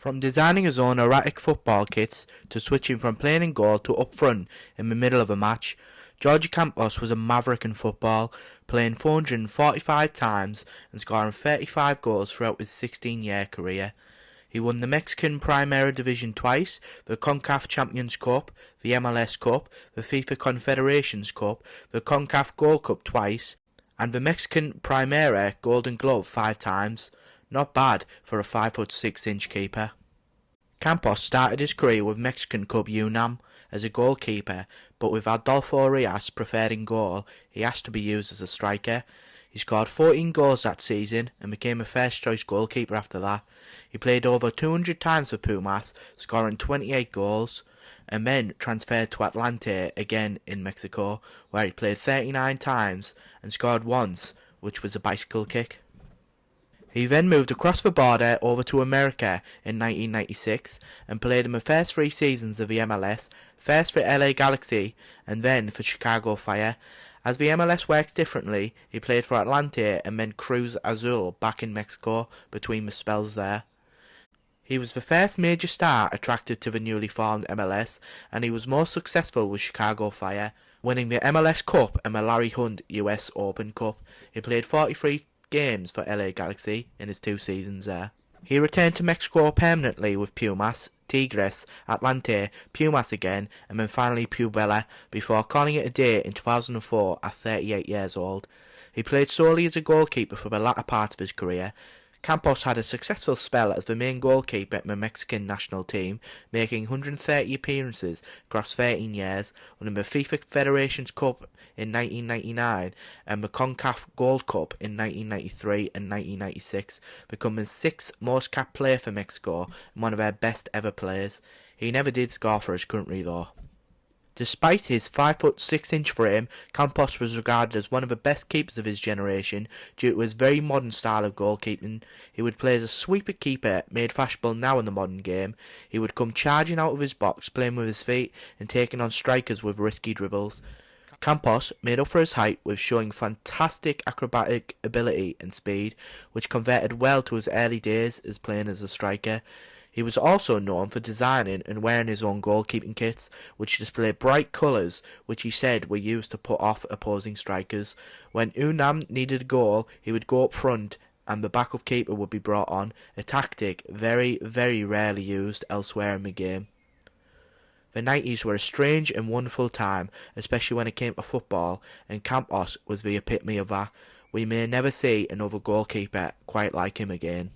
From designing his own erratic football kits to switching from playing in goal to up front in the middle of a match, Jorge Campos was a maverick in football, playing 445 times and scoring 35 goals throughout his 16-year career. He won the Mexican Primera Division twice, the CONCACAF Champions Cup, the MLS Cup, the FIFA Confederations Cup, the CONCACAF Gold Cup twice, and the Mexican Primera Golden Glove 5 times. Not bad for a 5'6" keeper. Campos started his career with Mexican club UNAM as a goalkeeper, but with Adolfo Rias preferred in goal, he asked to be used as a striker. He scored 14 goals that season and became a first choice goalkeeper after that. He played over 200 times for Pumas, scoring 28 goals, and then transferred to Atlante again in Mexico, where he played 39 times and scored once, which was a bicycle kick. He then moved across the border over to America in 1996 and played in the first 3 seasons of the MLS, first for LA Galaxy and then for Chicago Fire. As the MLS works differently, he played for Atlante and then Cruz Azul back in Mexico between the spells there. He was the first major star attracted to the newly formed MLS, and he was most successful with Chicago Fire, winning the MLS Cup and the Larry Hunt US Open Cup. He played 43 games for LA Galaxy in his 2 seasons there. He returned to Mexico permanently with Pumas, Tigres, Atlante, Pumas again, and then finally Puebla, before calling it a day in 2004 at 38 years old. He played solely as a goalkeeper for the latter part of his career. Campos had a successful spell as the main goalkeeper in the Mexican national team, making 130 appearances across 13 years, winning the FIFA Federations Cup in 1999 and the CONCACAF Gold Cup in 1993 and 1996, becoming 6th most capped player for Mexico and one of their best ever players. He never did score for his country though. Despite his 5'6" frame, Campos was regarded as one of the best keepers of his generation due to his very modern style of goalkeeping. He would play as a sweeper keeper, made fashionable now in the modern game. He would come charging out of his box, playing with his feet and taking on strikers with risky dribbles. Campos made up for his height with showing fantastic acrobatic ability and speed, which converted well to his early days as playing as a striker. He was also known for designing and wearing his own goalkeeping kits, which displayed bright colours, which he said were used to put off opposing strikers. When UNAM needed a goal, he would go up front and the backup keeper would be brought on, a tactic very, very rarely used elsewhere in the game. The 90s were a strange and wonderful time, especially when it came to football, and Campos was the epitome of that. We may never see another goalkeeper quite like him again.